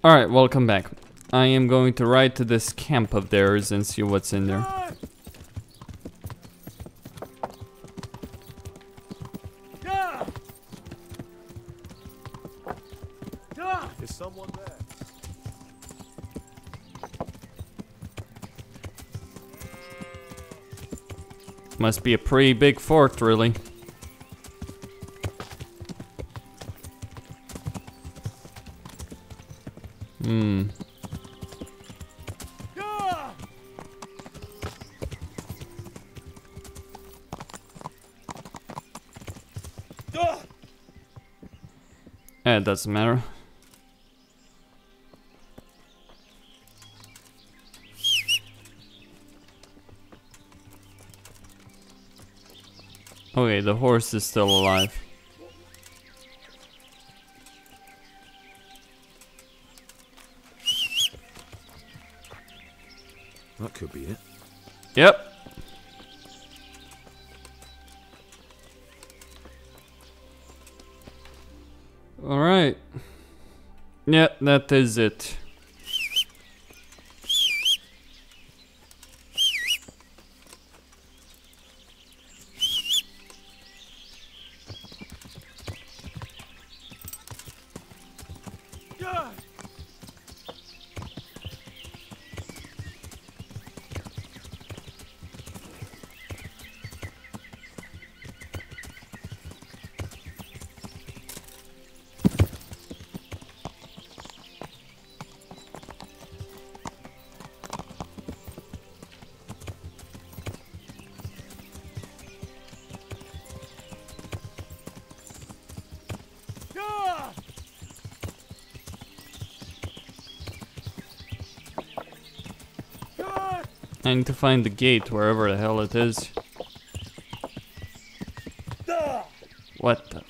Alright, welcome back. I am going to ride to this camp of theirs and see what's in there. Is someone there? Must be a pretty big fort, really. It doesn't matter. Okay, the horse is still alive. That could be it. Yep. Alright. Yeah, that is it. I need to find the gate wherever the hell it is. What the?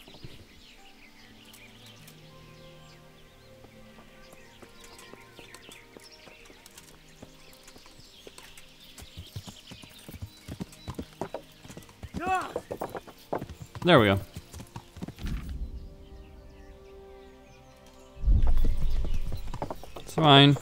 There we go. It's fine.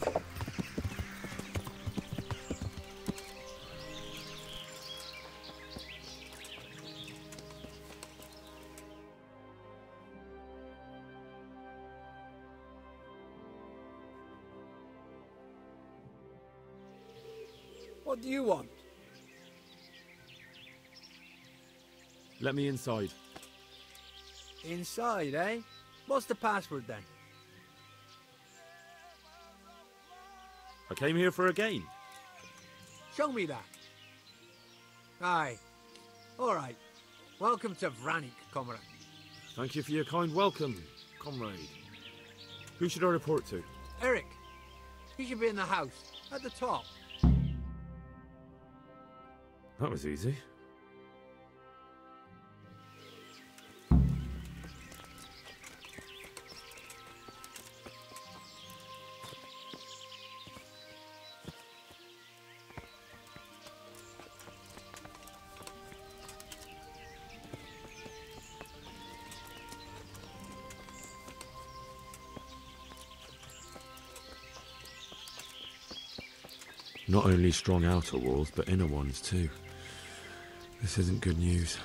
What do you want? Let me inside. Inside, eh? What's the password then? I came here for a game. Show me that. Aye. Alright. Welcome to Vranik, comrade. Thank you for your kind welcome, comrade. Who should I report to? Eric. He should be in the house, at the top. That was easy. Not only strong outer walls, but inner ones too. This isn't good news.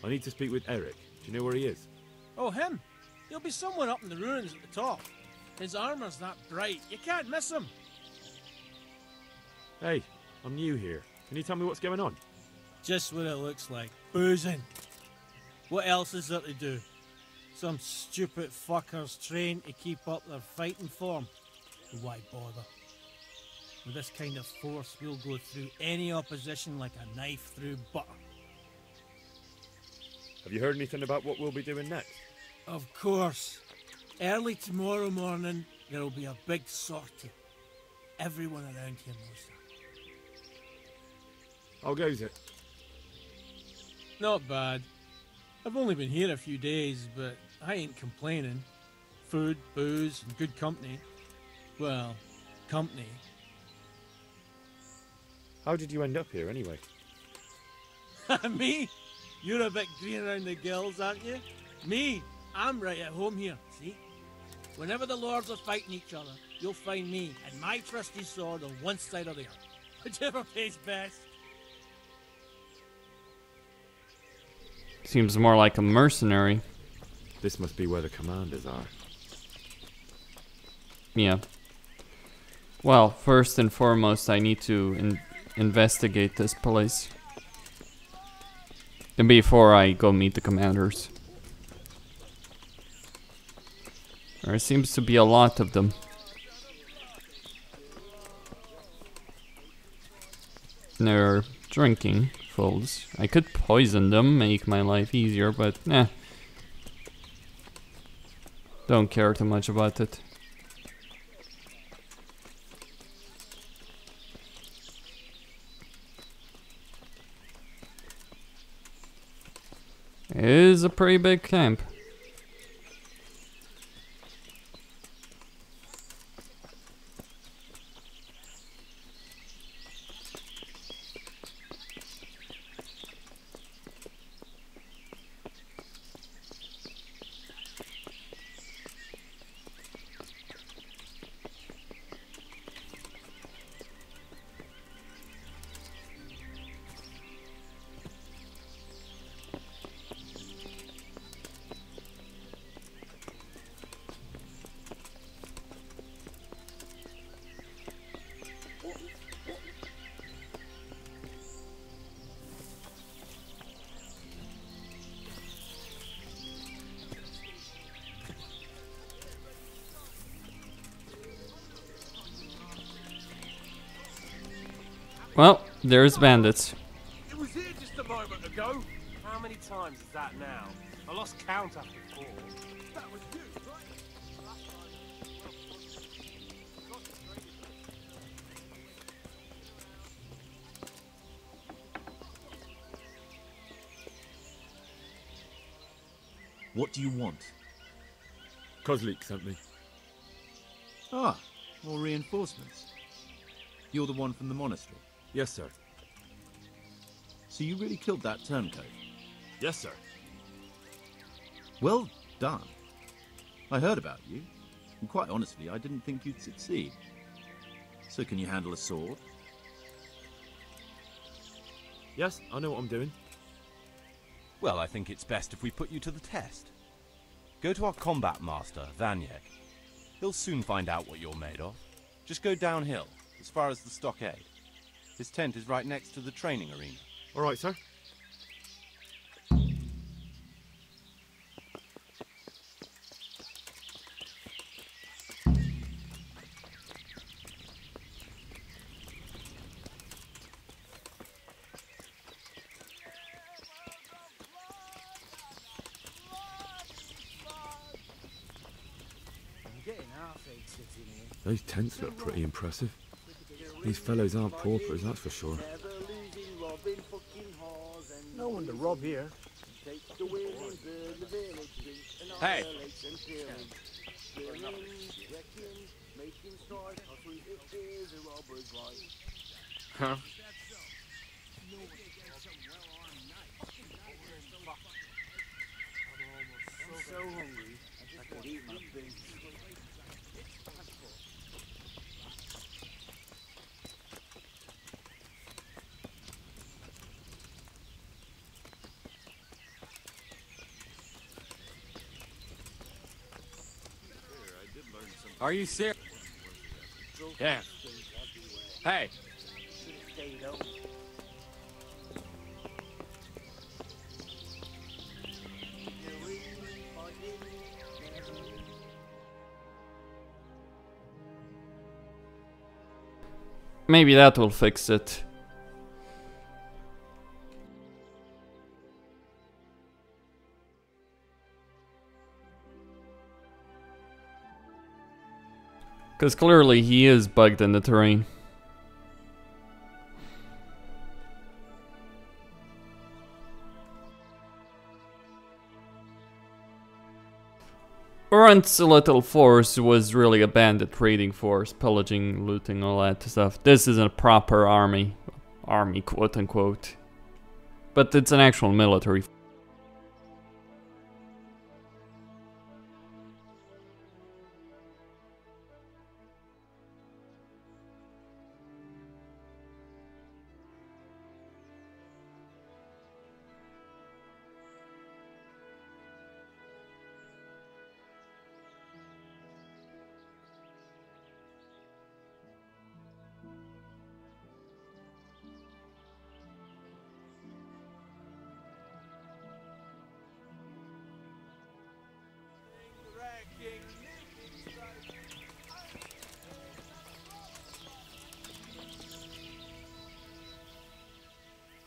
I need to speak with Eric. Do you know where he is? Oh, him? He'll be somewhere up in the ruins at the top. His armor's that bright, you can't miss him. Hey, I'm new here. Can you tell me what's going on? Just what it looks like. Boozing. What else is there to do? Some stupid fuckers trained to keep up their fighting form. Why bother? With this kind of force, we'll go through any opposition like a knife through butter. Have you heard anything about what we'll be doing next? Of course. Early tomorrow morning, there will be a big sortie. Everyone around here knows that. How goes it? Not bad. I've only been here a few days, but I ain't complaining. Food, booze, and good company. Well, company. How did you end up here anyway? Me? You're a bit green around the gills, aren't you? Me, I'm right at home here, see? Whenever the lords are fighting each other, you'll find me and my trusty sword on one side or the other. Whichever pays best. Seems more like a mercenary. This must be where the commanders are. Yeah. Well, first and foremost, I need to investigate this place. And before I go meet the commanders. There seems to be a lot of them. They're drinking, fools. I could poison them, make my life easier, but don't care too much about it. It is a pretty big camp. Well, there's bandits. It was here just a moment ago. How many times is that now? I lost count after 4. That was you, right? What do you want? Kozlik sent me. Ah, more reinforcements. You're the one from the monastery. Yes, sir. So you really killed that turncoat? Yes, sir. Well done. I heard about you, and quite honestly, I didn't think you'd succeed. So can you handle a sword? Yes, I know what I'm doing. Well, I think it's best if we put you to the test. Go to our combat master, Vanyek. He'll soon find out what you're made of. Just go downhill, as far as the stockade. His tent is right next to the training arena. All right, sir. Those tents look pretty impressive. These fellows aren't paupers, that's for sure. No one to rob here. Hey! Huh? I'm so hungry, I could eat my boots. Are you serious? Yeah. Hey! Maybe that will fix it. Because clearly he is bugged in the terrain. Runt's little force was really a bandit raiding force, pillaging, looting, all that stuff. This is a proper army. Army, quote unquote. But it's an actual military.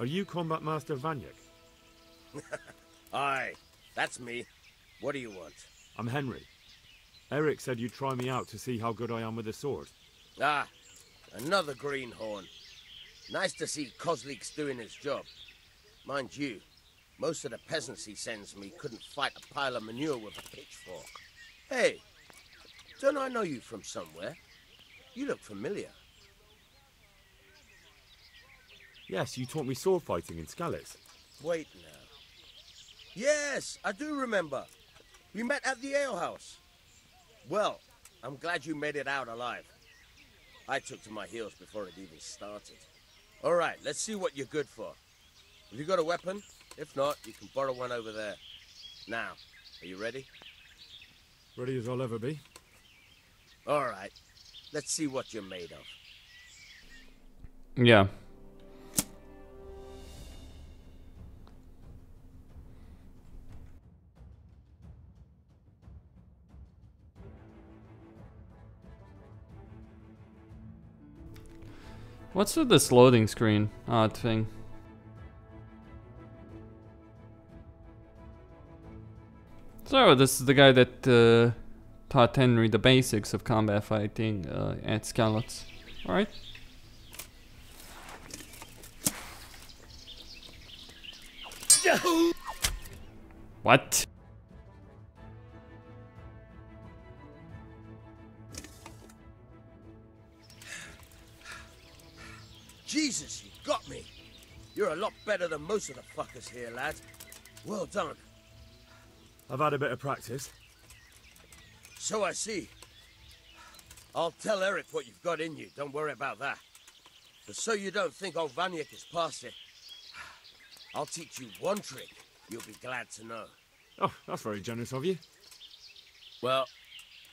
Are you Combat Master Vanyek? Aye, that's me. What do you want? I'm Henry. Eric said you'd try me out to see how good I am with the sword. Ah, another greenhorn. Nice to see Kozlik's doing his job. Mind you, most of the peasants he sends me couldn't fight a pile of manure with a pitchfork. Hey, don't I know you from somewhere? You look familiar. Yes, you taught me sword fighting in Skalitz. Wait now. Yes, I do remember. We met at the alehouse. Well, I'm glad you made it out alive. I took to my heels before it even started. All right, let's see what you're good for. Have you got a weapon? If not, you can borrow one over there. Now, are you ready? Ready as I'll ever be. All right, let's see what you're made of. Yeah. What's with this loading screen? Odd thing. So, this is the guy that taught Henry the basics of combat fighting at Skalitz. Alright. What? Jesus, you got me. You're a lot better than most of the fuckers here, lad. Well done. I've had a bit of practice. So I see. I'll tell Eric what you've got in you. Don't worry about that. But so you don't think old Vanyek is past it, I'll teach you one trick you'll be glad to know. Oh, that's very generous of you. Well,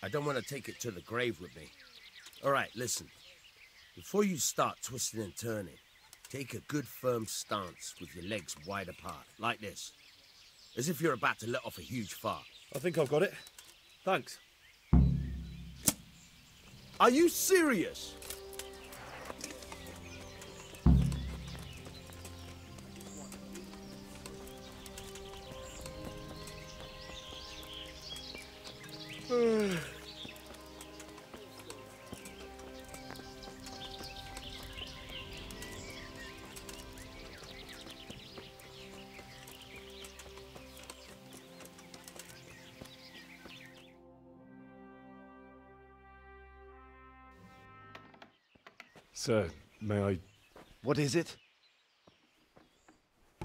I don't want to take it to the grave with me. All right, listen. Before you start twisting and turning, take a good firm stance with your legs wide apart, like this. As if you're about to let off a huge fart. I think I've got it. Thanks. Are you serious? Sir, may I... What is it?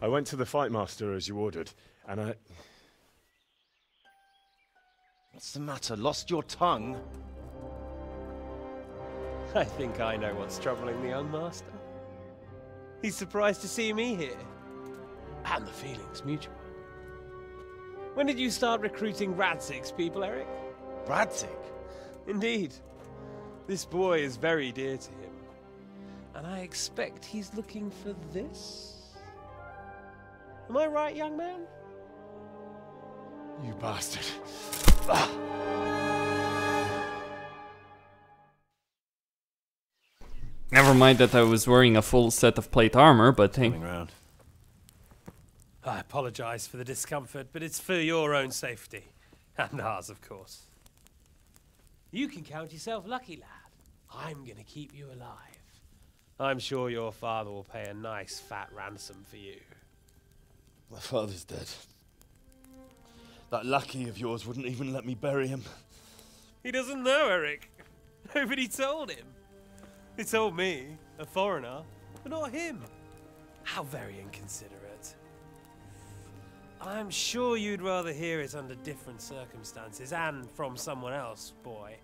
I went to the fight master as you ordered, and I... What's the matter? Lost your tongue? I think I know what's troubling the young master. He's surprised to see me here. And the feeling's mutual. When did you start recruiting Radzig's people, Eric? Radzig? Indeed. This boy is very dear to him. And I expect he's looking for this? Am I right, young man? You bastard. Never mind that I was wearing a full set of plate armor, but hey. Coming round. I apologize for the discomfort, but it's for your own safety. And ours, of course. You can count yourself lucky, lad. I'm gonna keep you alive. I'm sure your father will pay a nice fat ransom for you. My father's dead. That lackey of yours wouldn't even let me bury him. He doesn't know, Eric. Nobody told him. He told me, a foreigner, but not him. How very inconsiderate. I'm sure you'd rather hear it under different circumstances and from someone else, boy.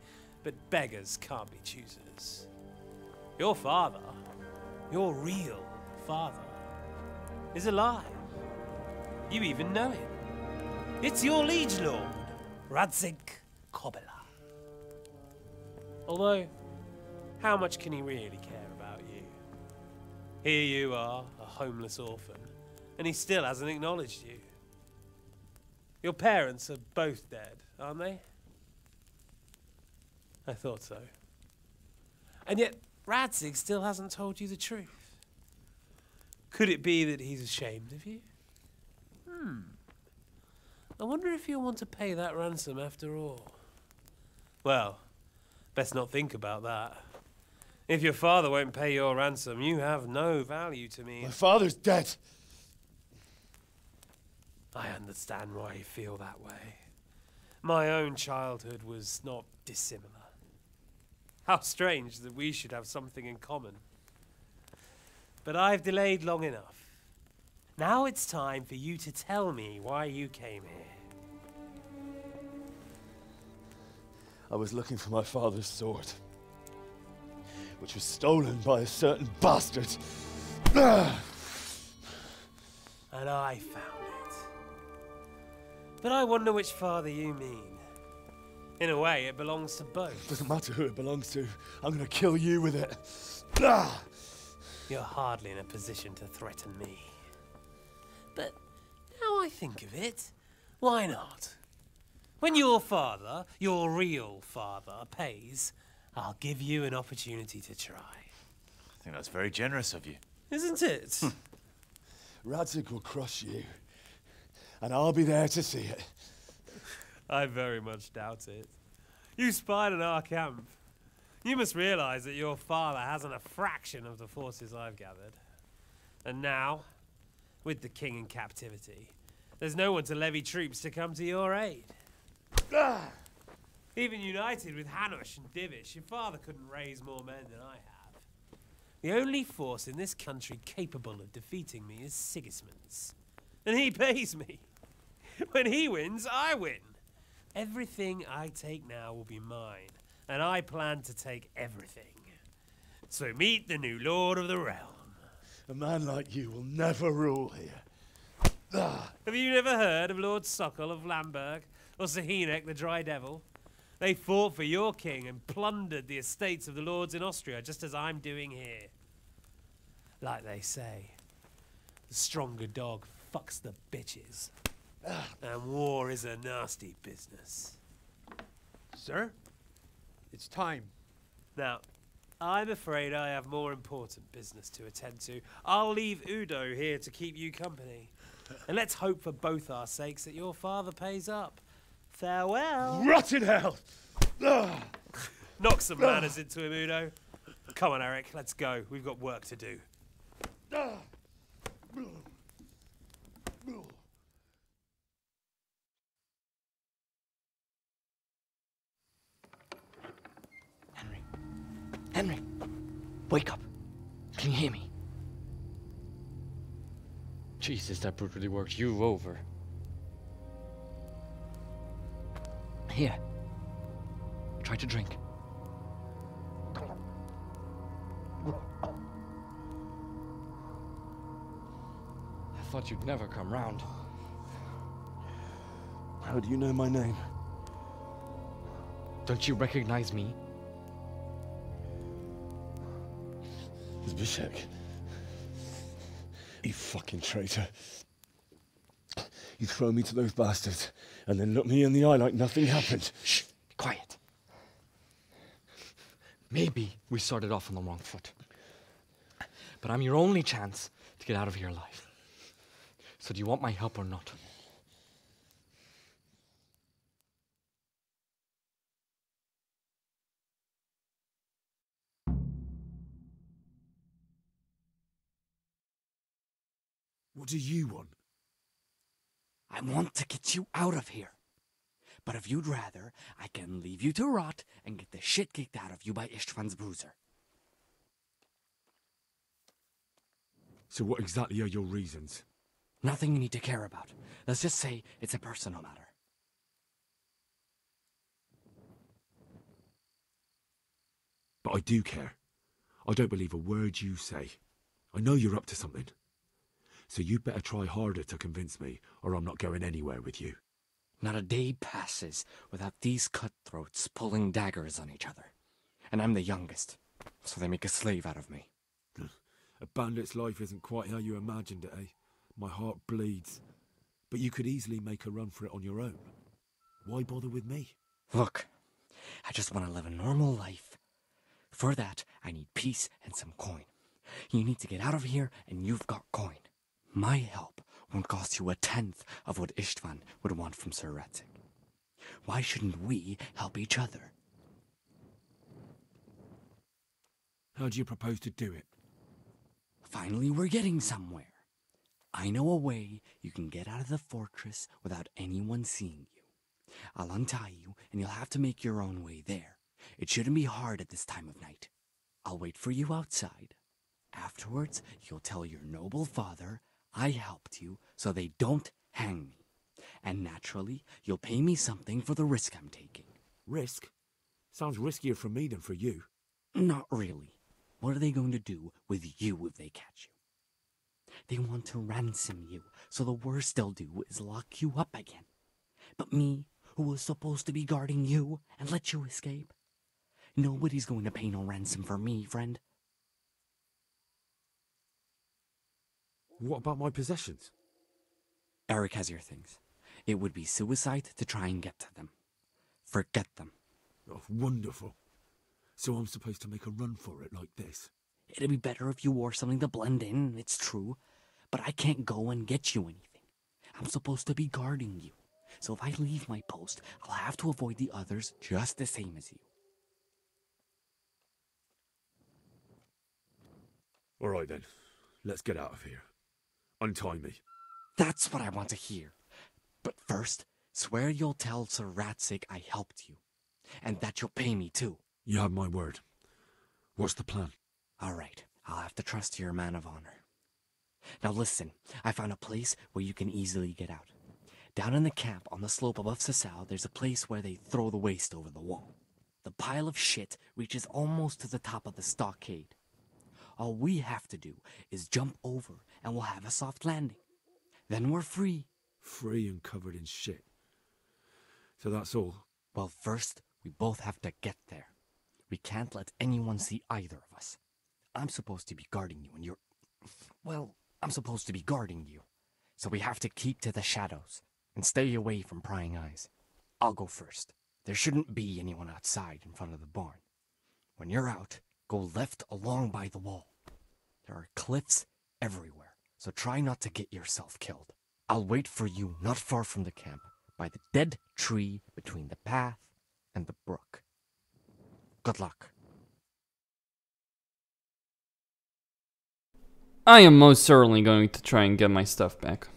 But beggars can't be choosers. Your father, your real father, is alive. You even know him. It's your liege lord, Radzig Kobyla. Although, how much can he really care about you? Here you are, a homeless orphan, and he still hasn't acknowledged you. Your parents are both dead, aren't they? I thought so. And yet, Radzig still hasn't told you the truth. Could it be that he's ashamed of you? I wonder if you'll want to pay that ransom after all. Well, best not think about that. If your father won't pay your ransom, you have no value to me. My father's dead. I understand why you feel that way. My own childhood was not dissimilar. How strange that we should have something in common. But I've delayed long enough. Now it's time for you to tell me why you came here. I was looking for my father's sword, which was stolen by a certain bastard. And I found it. But I wonder which father you mean. In a way, it belongs to both. Doesn't matter who it belongs to. I'm gonna kill you with it. You're hardly in a position to threaten me. But now I think of it, why not? When your father, your real father, pays, I'll give you an opportunity to try. I think that's very generous of you. Isn't it? Radzig will crush you, and I'll be there to see it. I very much doubt it. You spied on our camp. You must realize that your father hasn't a fraction of the forces I've gathered. And now, with the king in captivity, there's no one to levy troops to come to your aid. Even united with Hanush and Divish, your father couldn't raise more men than I have. The only force in this country capable of defeating me is Sigismund's. And he pays me. When he wins, I win. Everything I take now will be mine, and I plan to take everything. So meet the new lord of the realm. A man like you will never rule here. Have you never heard of Lord Sokol of Lamberg, or Sahinek the Dry Devil? They fought for your king and plundered the estates of the lords in Austria, just as I'm doing here. Like they say, the stronger dog fucks the bitches. And war is a nasty business. Sir, it's time. Now, I'm afraid I have more important business to attend to. I'll leave Udo here to keep you company. And let's hope for both our sakes that your father pays up. Farewell. Rot in hell! Knock some manners into him, Udo. Come on, Eric, let's go. We've got work to do. Henry, wake up. Can you hear me? Jesus, that brutally worked you over. Here. Try to drink. I thought you'd never come round. How do you know my name? Don't you recognize me? Zbyszek. You fucking traitor. You throw me to those bastards, and then look me in the eye like nothing happened. Shh, be quiet. Maybe we started off on the wrong foot. But I'm your only chance to get out of here alive. So do you want my help or not? What do you want? I want to get you out of here. But if you'd rather, I can leave you to rot and get the shit kicked out of you by Ishtvan's bruiser. So what exactly are your reasons? Nothing you need to care about. Let's just say it's a personal matter. But I do care. I don't believe a word you say. I know you're up to something. So you better try harder to convince me, or I'm not going anywhere with you. Not a day passes without these cutthroats pulling daggers on each other. And I'm the youngest, so they make a slave out of me. A bandit's life isn't quite how you imagined it, eh? My heart bleeds. But you could easily make a run for it on your own. Why bother with me? Look, I just want to live a normal life. For that, I need peace and some coin. You need to get out of here, and you've got coin. My help won't cost you a tenth of what Istvan would want from Sir Ratzik. Why shouldn't we help each other? How do you propose to do it? Finally, we're getting somewhere. I know a way you can get out of the fortress without anyone seeing you. I'll untie you, and you'll have to make your own way there. It shouldn't be hard at this time of night. I'll wait for you outside. Afterwards, you'll tell your noble father I helped you so they don't hang me. And naturally, you'll pay me something for the risk I'm taking. Risk? Sounds riskier for me than for you. Not really. What are they going to do with you if they catch you? They want to ransom you, so the worst they'll do is lock you up again. But me, who was supposed to be guarding you and let you escape? Nobody's going to pay no ransom for me, friend. What about my possessions? Eric has your things. It would be suicide to try and get to them. Forget them. Oh, wonderful. So I'm supposed to make a run for it like this? It'd be better if you wore something to blend in, it's true. But I can't go and get you anything. I'm supposed to be guarding you. So if I leave my post, I'll have to avoid the others just the same as you. All right then. Let's get out of here. Untie me. That's what I want to hear. But first, swear you'll tell Sir Ratzik I helped you. And that you'll pay me too. You have my word. What's the plan? All right, I'll have to trust you're a man of honor. Now listen, I found a place where you can easily get out. Down in the camp on the slope above Sasau, there's a place where they throw the waste over the wall. The pile of shit reaches almost to the top of the stockade. All we have to do is jump over and we'll have a soft landing. Then we're free. Free and covered in shit. So that's all? Well, first, we both have to get there. We can't let anyone see either of us. I'm supposed to be guarding you and you're... Well, I'm supposed to be guarding you. So we have to keep to the shadows and stay away from prying eyes. I'll go first. There shouldn't be anyone outside in front of the barn. When you're out, go left along by the wall. There are cliffs everywhere, so try not to get yourself killed. I'll wait for you not far from the camp, by the dead tree between the path and the brook. Good luck. I am most certainly going to try and get my stuff back.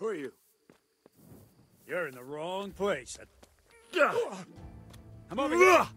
Who are you? You're in the wrong place. Come over here.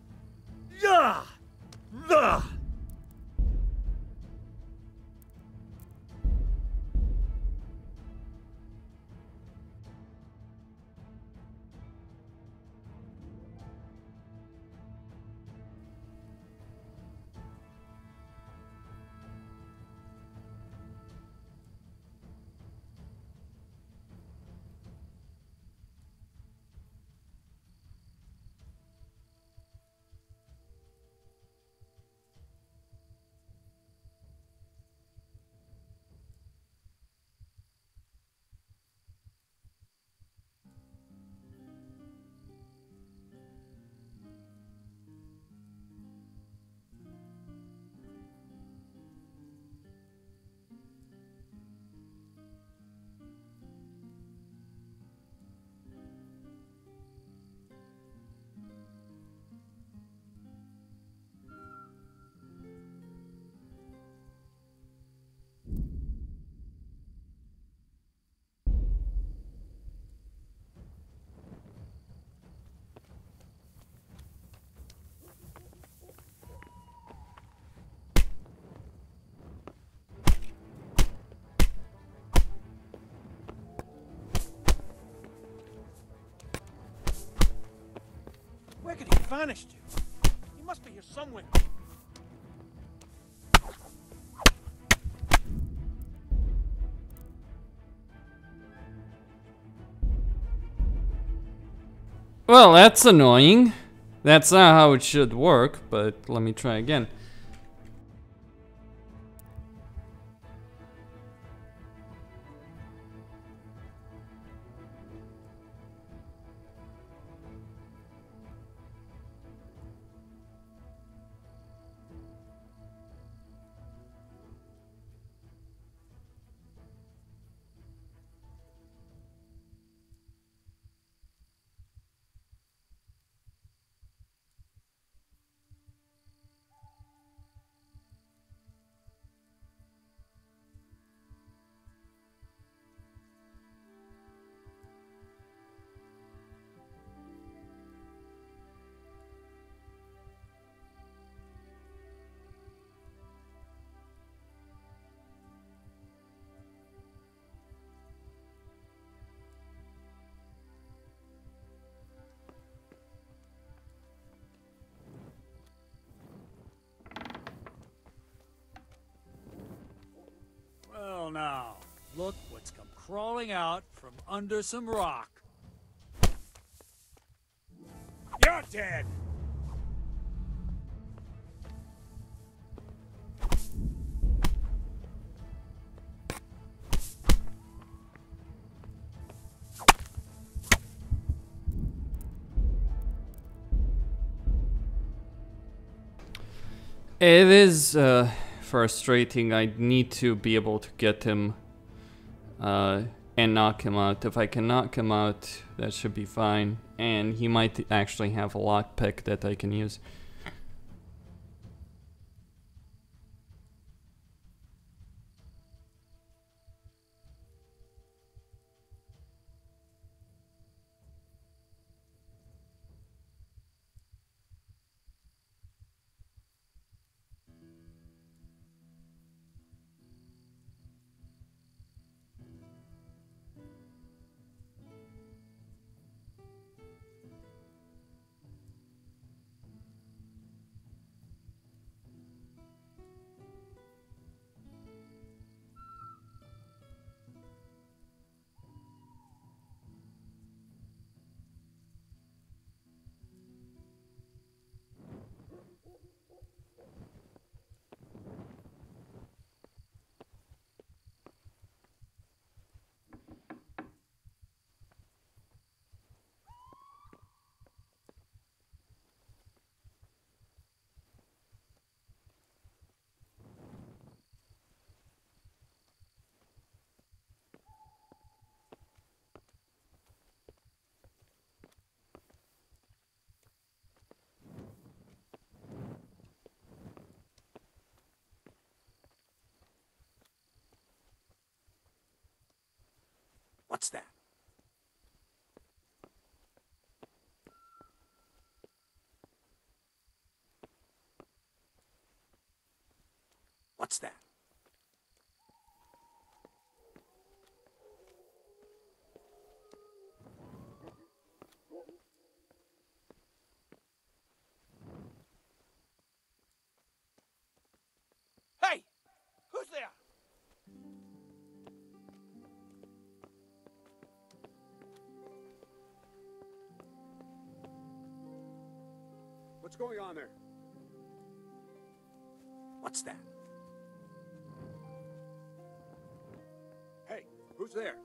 vanished. He must be here somewhere. Well, that's annoying. That's not how it should work, but let me try again. Well now, look what's come crawling out from under some rock. You're dead! It is frustrating. I need to be able to get him and knock him out. If I can knock him out, that should be fine. And he might actually have a lockpick that I can use. What's that? What's that? Hey! Who's there? What's going on there? What's that? Hey, who's there?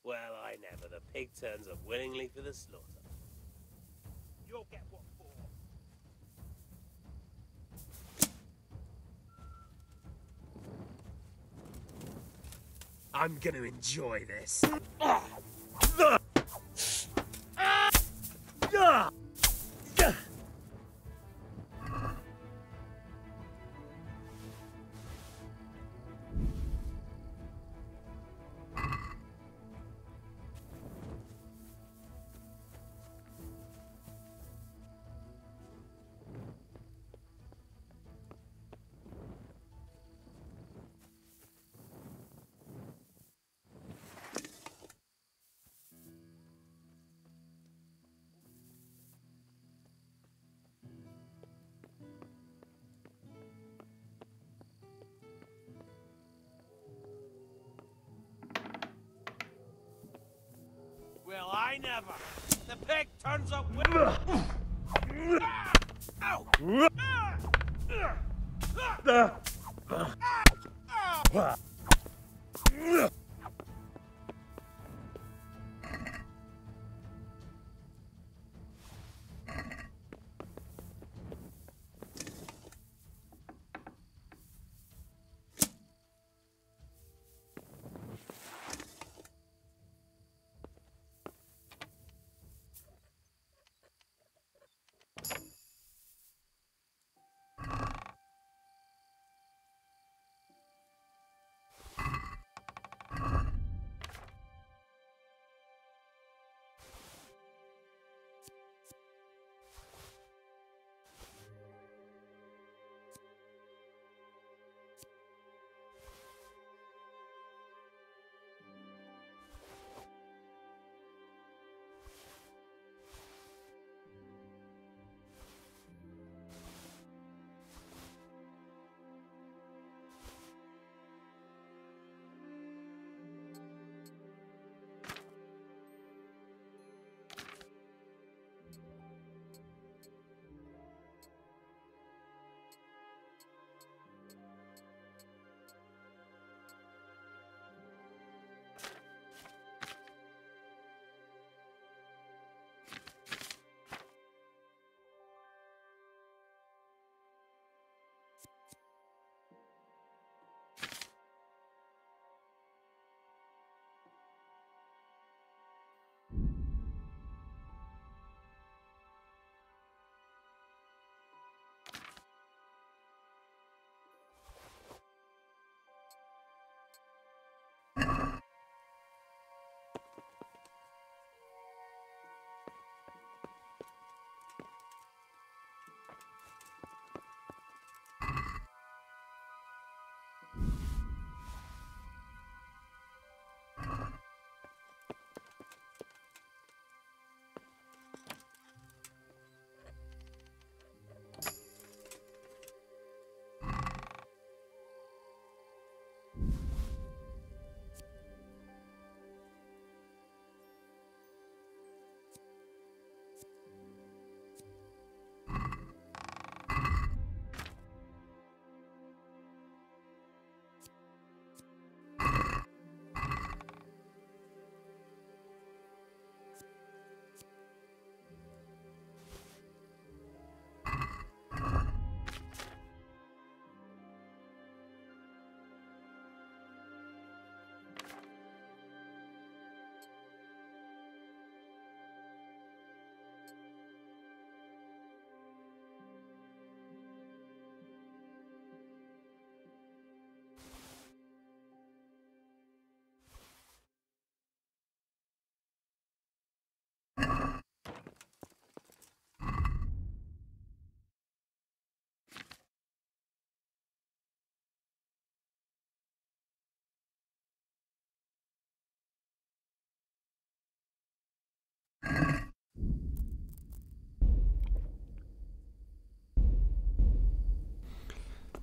Well, I never. The pig turns up willingly for the slaughter. You'll get what for. I'm gonna enjoy this. Well, I never. The pig turns up with... Ow!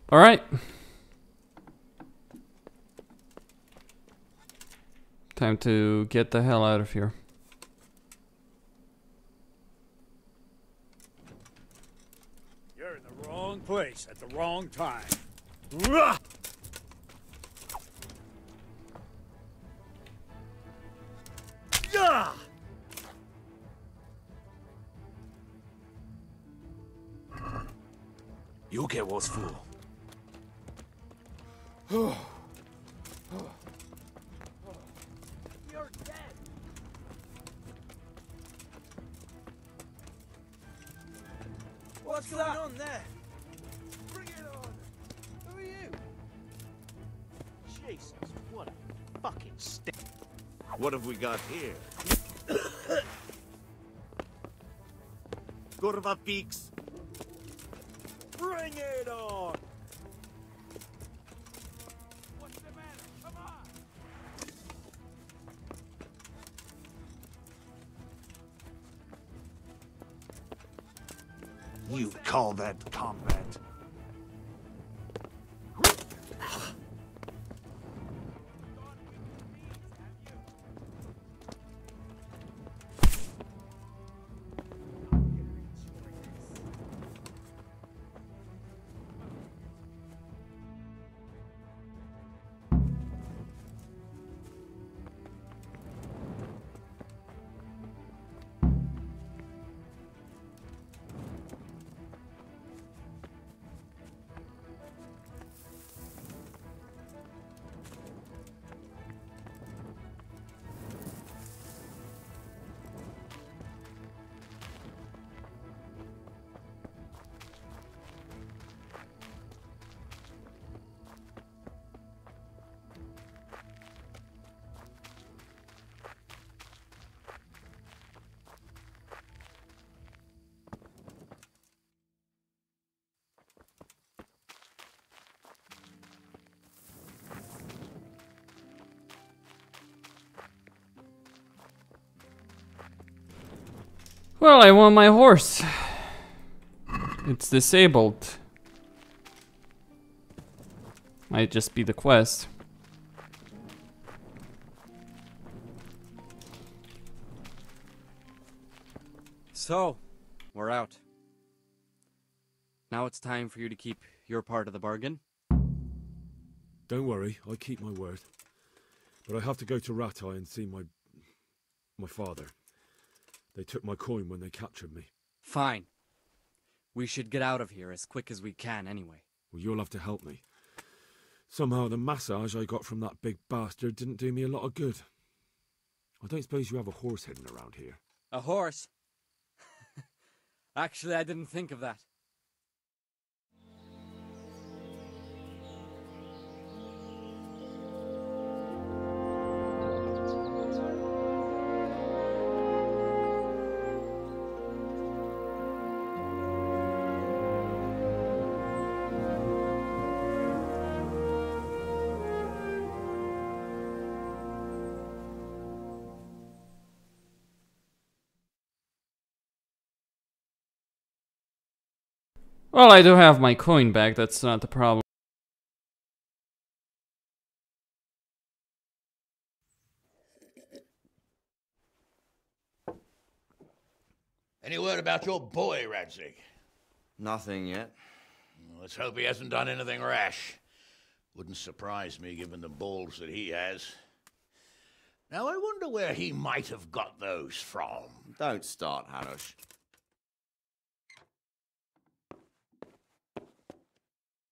Alright. Time to get the hell out of here. You're in the wrong place at the wrong time. You'll get what's for. You're dead. What's going on there? Bring it on. Who are you? Jesus, what a fucking stink. What have we got here? Kurva peaks. Bring it on! What's the matter? Come on. You call that combat? Well, I want my horse. It's disabled. Might just be the quest. So, we're out. Now it's time for you to keep your part of the bargain. Don't worry, I keep my word. But I have to go to Ratai and see my father. They took my coin when they captured me. Fine. We should get out of here as quick as we can anyway. Well, you'll have to help me. Somehow the massage I got from that big bastard didn't do me a lot of good. I don't suppose you have a horse hidden around here. A horse? Actually, I didn't think of that. Well, I do have my coin back, that's not the problem. Any word about your boy, Radzig? Nothing yet. Let's hope he hasn't done anything rash. Wouldn't surprise me given the balls that he has. Now I wonder where he might have got those from. Don't start, Hanush.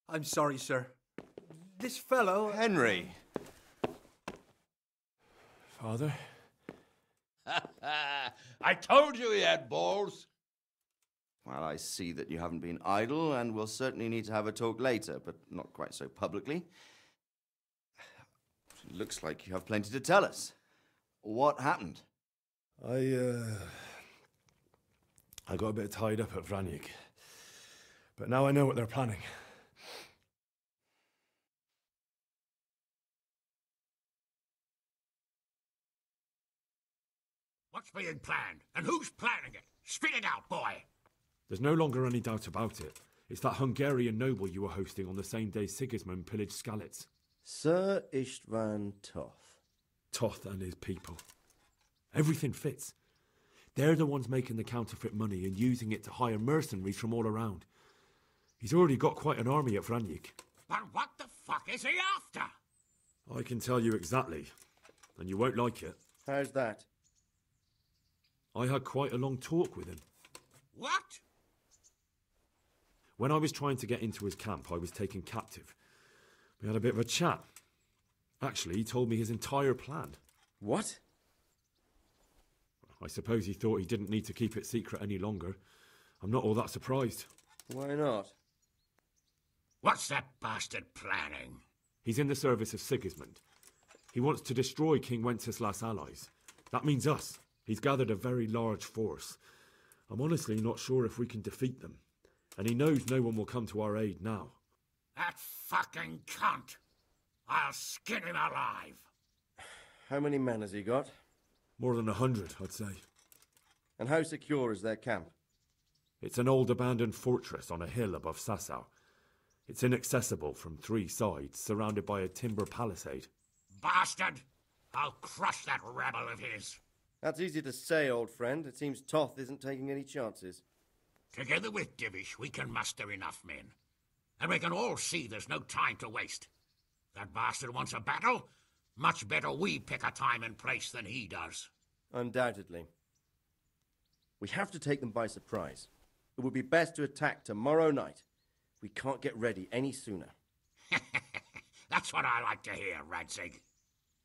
I'm sorry, sir. This fellow... Henry! Father? I told you he had balls! Well, I see that you haven't been idle, and we'll certainly need to have a talk later, but not quite so publicly. It looks like you have plenty to tell us. What happened? I got a bit tied up at Vranyig. But now I know what they're planning. What's being planned? And who's planning it? Spit it out, boy! There's no longer any doubt about it. It's that Hungarian noble you were hosting on the same day Sigismund pillaged Skalitz. Sir Istvan Toth. Toth and his people. Everything fits. They're the ones making the counterfeit money and using it to hire mercenaries from all around. He's already got quite an army at Vranjik. But what the fuck is he after? I can tell you exactly, and you won't like it. How's that? I had quite a long talk with him. What? When I was trying to get into his camp, I was taken captive. We had a bit of a chat. Actually, he told me his entire plan. What? I suppose he thought he didn't need to keep it secret any longer. I'm not all that surprised. Why not? What's that bastard planning? He's in the service of Sigismund. He wants to destroy King Wenceslas' allies. That means us. He's gathered a very large force. I'm honestly not sure if we can defeat them. And he knows no one will come to our aid now. That fucking cunt! I'll skin him alive! How many men has he got? More than 100, I'd say. And how secure is their camp? It's an old abandoned fortress on a hill above Sassau. It's inaccessible from 3 sides, surrounded by a timber palisade. Bastard! I'll crush that rebel of his! That's easy to say, old friend. It seems Toth isn't taking any chances. Together with Divish, we can muster enough men. And we can all see there's no time to waste. That bastard wants a battle. Much better we pick a time and place than he does. Undoubtedly. We have to take them by surprise. It would be best to attack tomorrow night. We can't get ready any sooner. That's what I like to hear, Radzig.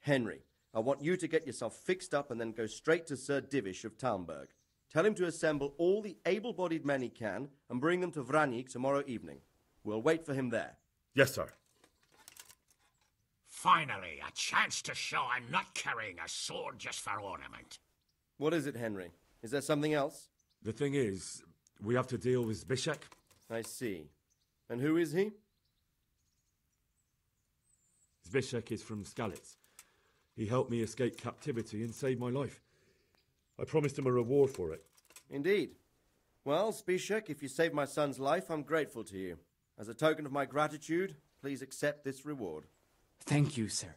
Henry, I want you to get yourself fixed up and then go straight to Sir Divish of Talmberg. Tell him to assemble all the able-bodied men he can and bring them to Vranjik tomorrow evening. We'll wait for him there. Yes, sir. Finally, a chance to show I'm not carrying a sword just for ornament. What is it, Henry? Is there something else? The thing is, we have to deal with Zbyszek. I see. And who is he? Zbyszek is from Skalitz. He helped me escape captivity and saved my life. I promised him a reward for it. Indeed. Well, Zbyszek, if you saved my son's life, I'm grateful to you. As a token of my gratitude, please accept this reward. Thank you, sir.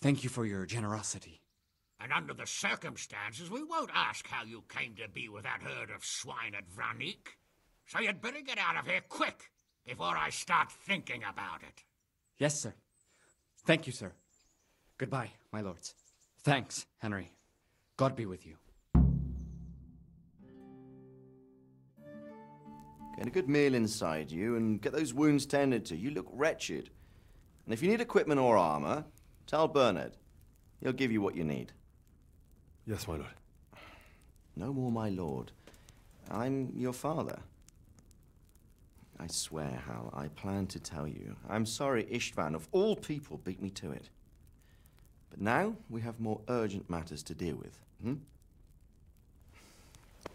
Thank you for your generosity. And under the circumstances, we won't ask how you came to be with that herd of swine at Vranjik. So you'd better get out of here quick, before I start thinking about it. Yes, sir. Thank you, sir. Goodbye, my lords. Thanks, Henry. God be with you. Get a good meal inside you and get those wounds tended to. You look wretched. And if you need equipment or armor, tell Bernard. He'll give you what you need. Yes, my lord. No more, my lord. I'm your father. I swear, Hal, I plan to tell you. I'm sorry Istvan, of all people, beat me to it. But now we have more urgent matters to deal with.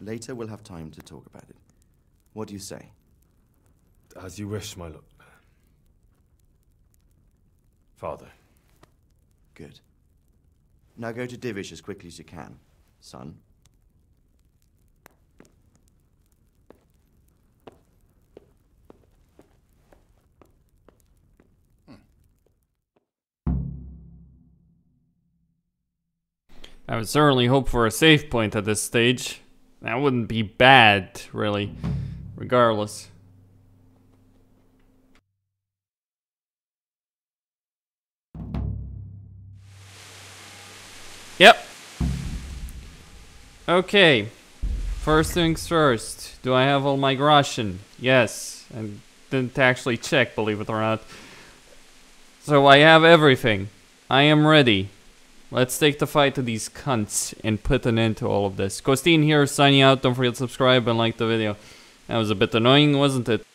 Later we'll have time to talk about it. What do you say? As you wish, my lord. Father. Good. Now go to Divish as quickly as you can, son. I would certainly hope for a save point at this stage. That wouldn't be bad, really, regardless. Yep. Okay. First things first. Do I have all my groschen? Yes. I didn't actually check, believe it or not. So I have everything. I am ready. Let's take the fight to these cunts and put an end to all of this. Costin here, signing out. Don't forget to subscribe and like the video. That was a bit annoying, wasn't it?